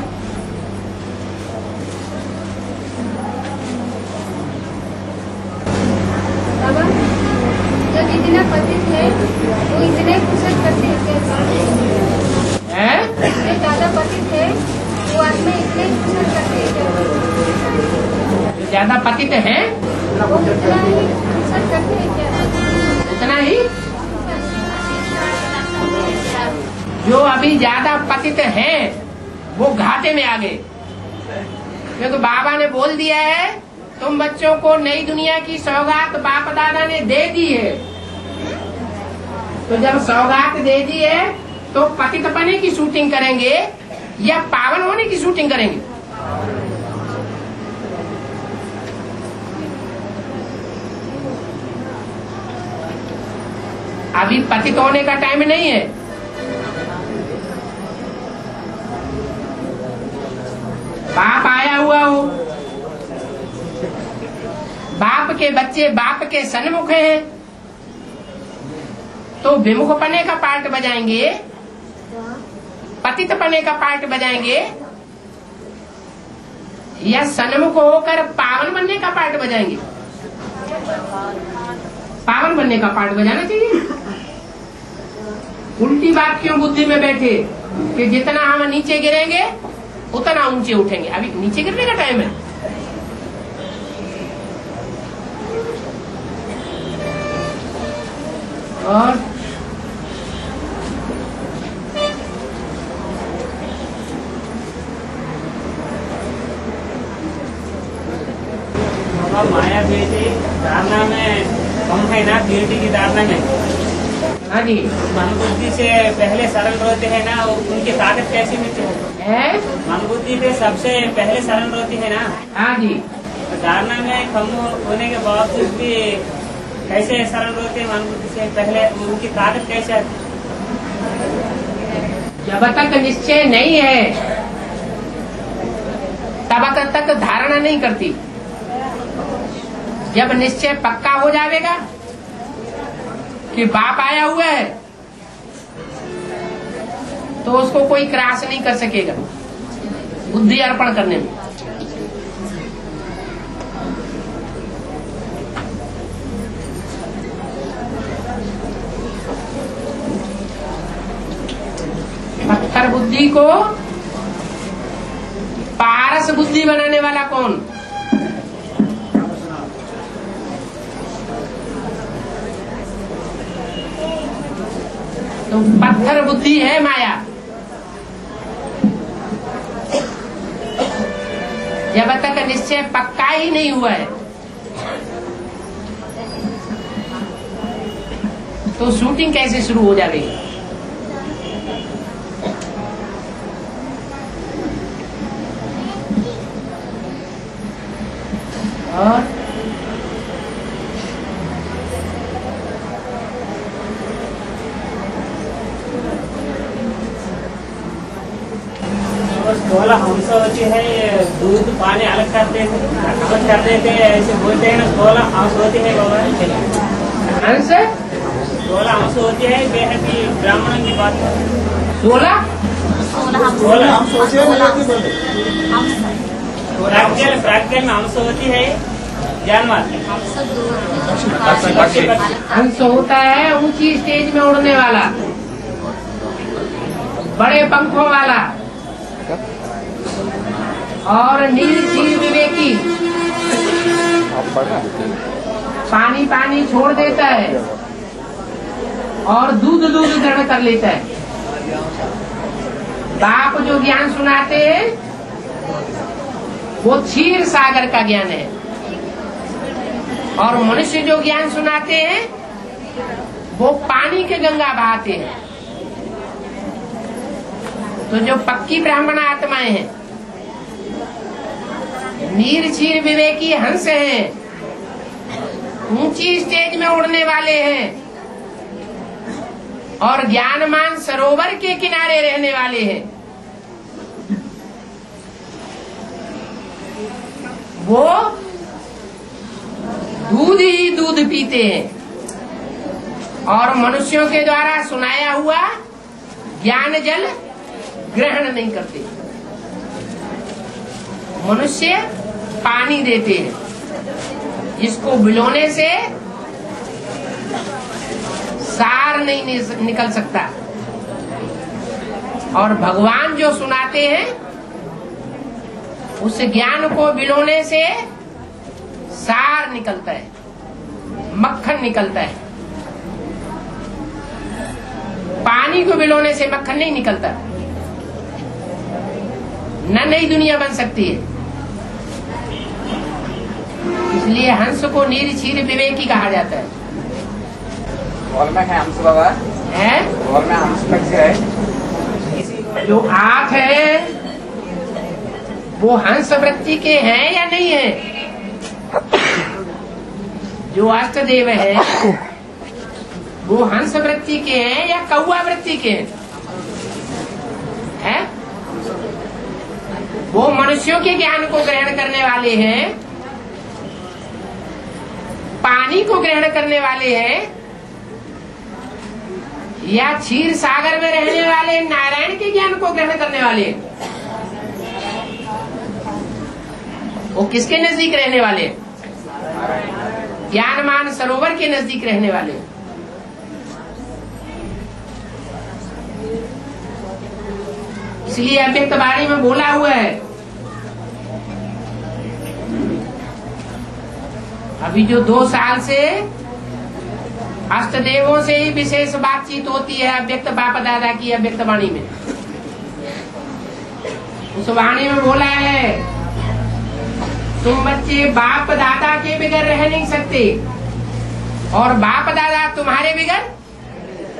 बाबा जो जितना पतित है वो इतने कुशल करते हैं क्या? है? जो ज्यादा पतित है वो आत्मा इतने कुशल करते हैं क्या? जो ज्यादा पतित हैं वो उतना ही कुशल करते हैं क्या? उतना ही। जो अभी ज्यादा पतित हैं वो घाटे में आ गए, क्योंकि बाबा ने बोल दिया है तुम बच्चों को नई दुनिया की सौगात बाप दादा ने दे दी है। तो जब सौगात दे दी है तो पतित पने की शूटिंग करेंगे या पावन होने की शूटिंग करेंगे? अभी पतित होने का टाइम नहीं है। बाप आया हुआ हो, बाप के बच्चे बाप के सन्मुख हैं, तो विमुख पने का पार्ट बजाएंगे, पतित पने का पार्ट बजाएंगे, या सन्मुख होकर पावन बनने का पार्ट बजाएंगे? पावन बनने का पार्ट बजाना चाहिए। उल्टी बात क्यों बुद्धि में बैठे कि जितना हम नीचे गिरेंगे उतना ऊंचे उठेंगे? अभी नीचे गिरने का टाइम है। और माया बेटी धारणा में कम है ना, बेटी की धारणा में। हाँ जी, मन बुद्धि से पहले सरल रहते हैं ना, उनकी ताकत कैसे मिलती है? मन बुद्धि से सबसे पहले सरल रहती है ना। हाँ जी, धारणा में कम होने के बावजूद भी कैसे सरल रहते हैं? मन बुद्धि से पहले उनकी ताकत कैसे आती? जब तक निश्चय नहीं है तब तक धारणा नहीं करती। जब निश्चय पक्का हो जाएगा कि बाप आया हुआ है तो उसको कोई क्रॉस नहीं कर सकेगा बुद्धि अर्पण करने में। पत्थर बुद्धि को पारस बुद्धि बनाने वाला कौन? तो पत्थर बुद्धि है माया। जब तक निश्चय पक्का ही नहीं हुआ है तो शूटिंग कैसे शुरू हो जाएगी? और स्थूल हंस होती है, दूध पानी अलग करते थे ऐसे बोलते हैं ना। स्थूल हंस होती है बाबा, हंस स्थूल हंस होती है बेहद ब्राह्मण की बात। 16 प्रैक्टिकल में हंस होती है जानवर। हंस होता है ऊंची स्टेज में उड़ने वाला, बड़े पंखों वाला। और निर्जीव विवेकी पानी पानी छोड़ देता है और दूध दूध ग्रहण कर लेता है। बाप जो ज्ञान सुनाते हैं वो क्षीर सागर का ज्ञान है, और मनुष्य जो ज्ञान सुनाते हैं वो पानी के गंगा बहाते हैं। तो जो पक्की ब्राह्मण आत्माएं हैं, नीर क्षीर विवेकी हंस हैं, ऊंची स्टेज में उड़ने वाले हैं और ज्ञानमान सरोवर के किनारे रहने वाले हैं, वो दूध ही दूध पीते हैं और मनुष्यों के द्वारा सुनाया हुआ ज्ञान जल ग्रहण नहीं करते। मनुष्य पानी देते हैं जिसको बिलोने से सार नहीं निकल सकता, और भगवान जो सुनाते हैं उस ज्ञान को बिलोने से सार निकलता है, मक्खन निकलता है। पानी को बिलोने से मक्खन नहीं निकलता, न नई दुनिया बन सकती है। इसलिए हंस को नीर क्षीर विवेकी कहा जाता है। और में है हंस बाबा है और में हंस पक्षी है। जो आँख है वो हंस वृत्ति के हैं या नहीं है? जो अष्टदेव है वो हंस वृत्ति के हैं या कौआ वृत्ति के हैं? वो मनुष्यों के ज्ञान को ग्रहण करने वाले हैं, पानी को ग्रहण करने वाले हैं, या क्षीर सागर में रहने वाले नारायण के ज्ञान को ग्रहण करने वाले हैं? वो किसके नजदीक रहने वाले? ज्ञानमान सरोवर के नजदीक रहने वाले। इसलिए अव्यक्त वाणी में बोला हुआ है, अभी जो 2 साल से अष्टदेवों से ही विशेष बातचीत होती है अव्यक्त बाप दादा की अव्यक्त वाणी में। उस वाणी में बोला है, तुम बच्चे बाप दादा के बगैर रह नहीं सकते और बाप दादा तुम्हारे बगैर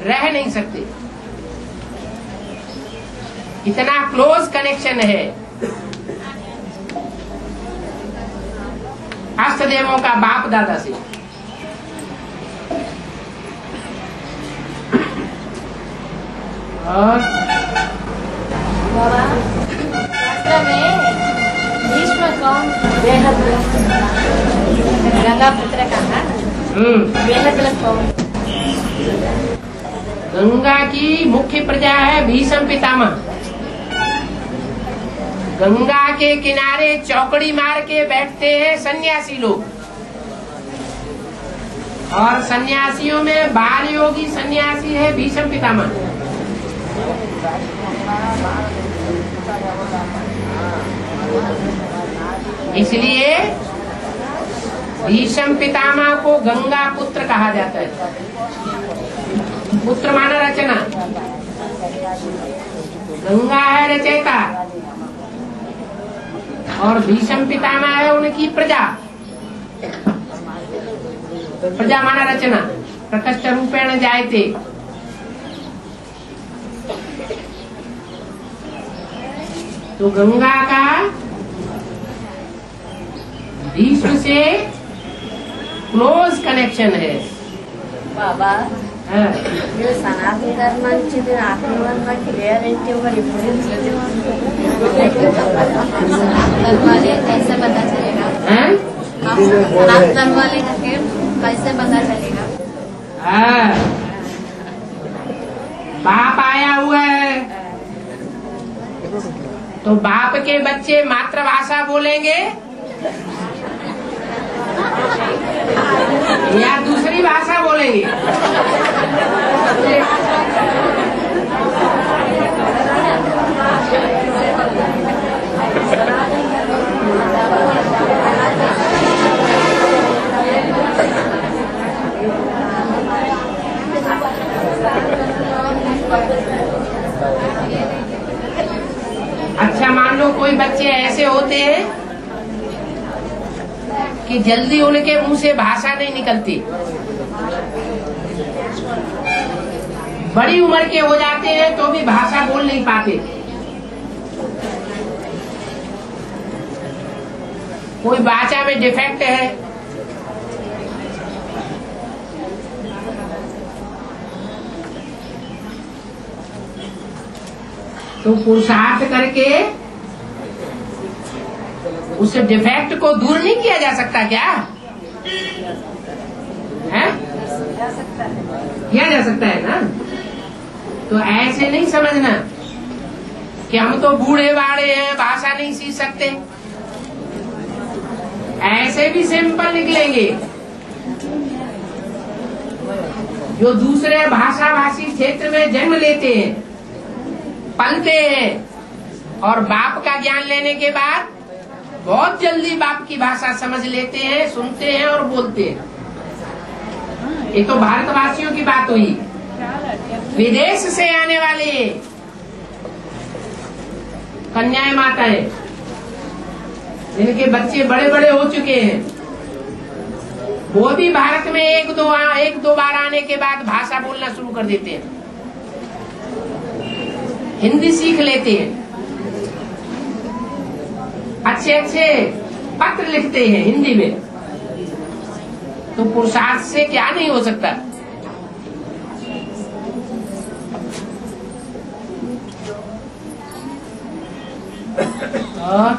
रह नहीं सकते। इतना क्लोज कनेक्शन है अष्टदेवों का बाप दादा से। और शास्त्र में भीष्म कौन बेहद गंगा पुत्र कहा, बेहद कौन? गंगा की मुख्य प्रजा है भीष्म पितामह। गंगा के किनारे चौकड़ी मार के बैठते हैं सन्यासी लोग, और सन्यासियों में बाल योगी सन्यासी है भीष्म पितामह। इसलिए भीष्म पितामह को गंगा पुत्र कहा जाता है। पुत्र माना रचना, गंगा है रचयिता और भीष्म पितामह है उनकी प्रजा। प्रजा माना रचना, प्रकष्ट रूपेण जायते। तो गंगा का भीष्म से क्लोज कनेक्शन है। बाबा हाँ। ये सनातन धर्मांची दिन आत्मवंत क्लियरिटी वर सनातन वाले कैसे पता चलेगा? हैं? सनातन वाले कैसे पता चलेगा? हाँ। बाप आया हुआ है तो बाप के बच्चे मातृभाषा बोलेंगे या दूसरी भाषा बोलेंगे? अच्छा, मान लो कोई बच्चे ऐसे होते हैं कि जल्दी उनके मुंह से भाषा नहीं निकलती, बड़ी उम्र के हो जाते हैं तो भी भाषा बोल नहीं पाते। कोई भाषा में डिफेक्ट है, तो पुरुषार्थ करके उस डिफेक्ट को दूर नहीं किया जा सकता क्या? है? किया जा सकता है ना? तो ऐसे नहीं समझना कि हम तो बूढ़े बाड़े हैं, भाषा नहीं सीख सकते। ऐसे भी सिंपल निकलेंगे। जो दूसरे भाषा भाषी क्षेत्र में जन्म लेते हैं, पलते हैं और बाप का ज्ञान लेने के बाद बहुत जल्दी बाप की भाषा समझ लेते हैं, सुनते हैं और बोलते हैं। ये तो भारतवासियों की बात हुई। विदेश से आने वाले कन्याएं माताएं जिनके बच्चे बड़े बड़े हो चुके हैं, वो भी भारत में एक दो बार आने के बाद भाषा बोलना शुरू कर देते हैं, हिंदी सीख लेते हैं, अच्छे अच्छे पत्र लिखते हैं हिंदी में। तो पुरुषार्थ से क्या नहीं हो सकता। और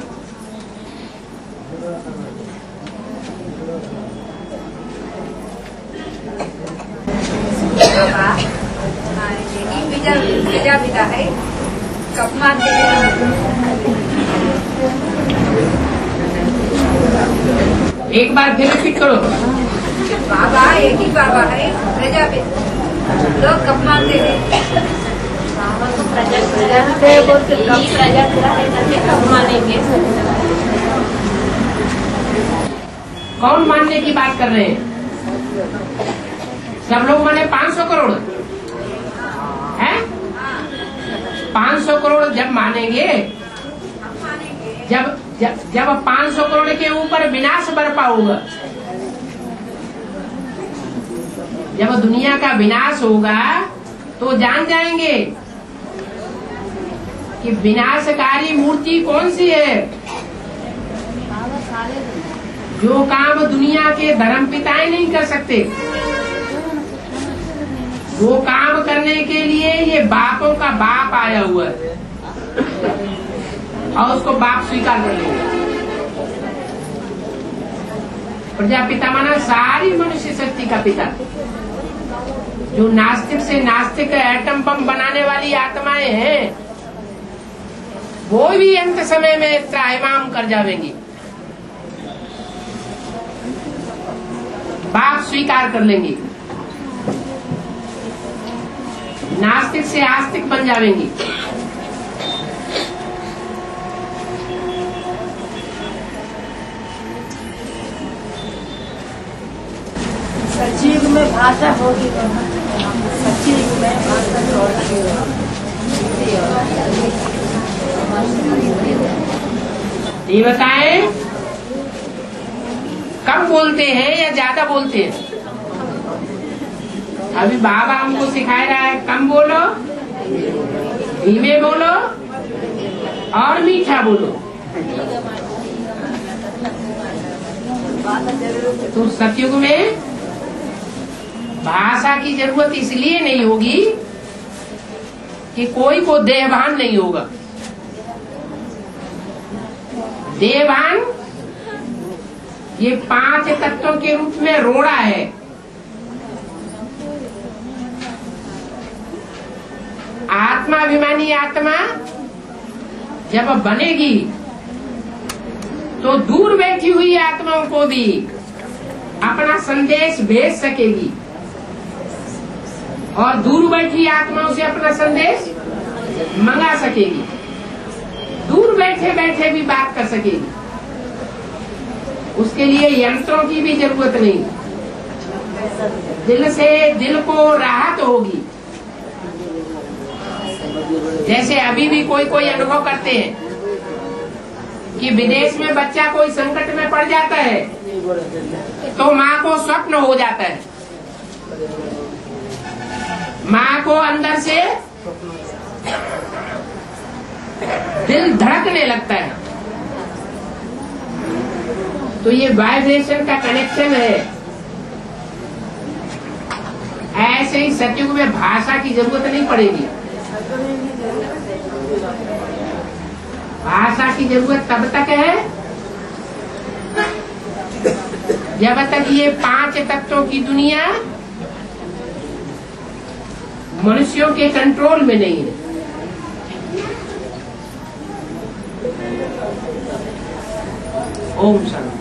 पिता है कब मानते एक बार फिर रिपीट करो। बाबा एक ही बाबा है, प्रजापिता लोग कब मानते हैं? बाबा तो प्रजापिता बोलते प्रजापिता है, कब मानेंगे? कौन मानने की बात कर रहे हैं? सब लोग माने 500 करोड़ है? 500 करोड़ जब मानेंगे, जब 500 करोड़ के ऊपर विनाश बरपा होगा, जब दुनिया का विनाश होगा तो जान जाएंगे कि विनाशकारी मूर्ति कौन सी है। जो काम दुनिया के धर्म पिताएं नहीं कर सकते, वो काम करने के लिए ये बापों का बाप आया हुआ है और उसको बाप स्वीकार कर लेंगे। प्रजापिता माना सारी मनुष्य शक्ति का पिता। जो नास्तिक से नास्तिक एटम बम बनाने वाली आत्माएं हैं, वो भी अंत समय में त्राहिमाम कर जाएंगी, बाप स्वीकार कर लेंगी, नास्तिक से आस्तिक बन जाएंगी। सचिव में भाषा होगी, सचिव में भाषा होगी। ये बताएं, कम बोलते हैं या ज्यादा बोलते हैं? अभी बाबा हमको सिखा रहा है कम बोलो, धीमे बोलो और मीठा बोलो। तो सतयुग में भाषा की जरूरत इसलिए नहीं होगी कि कोई को देहभान नहीं होगा। देहभान ये 5 तत्वों के रूप में रोड़ा है। आत्माभिमानी आत्मा जब बनेगी तो दूर बैठी हुई आत्माओं को भी अपना संदेश भेज सकेगी और दूर बैठी आत्माओं से अपना संदेश मंगा सकेगी, दूर बैठे बैठे भी बात कर सकेगी। उसके लिए यंत्रों की भी जरूरत नहीं, दिल से दिल को राहत होगी। जैसे अभी भी कोई कोई अनुभव करते हैं कि विदेश में बच्चा कोई संकट में पड़ जाता है तो माँ को स्वप्न हो जाता है, माँ को अंदर से दिल धड़कने लगता है। तो ये वाइब्रेशन का कनेक्शन है। ऐसे ही सतयुग में भाषा की जरूरत नहीं पड़ेगी। भाषा की जरूरत तब तक है जब तक ये 5 तत्वों की दुनिया मनुष्यों के कंट्रोल में नहीं है। ओम शांति।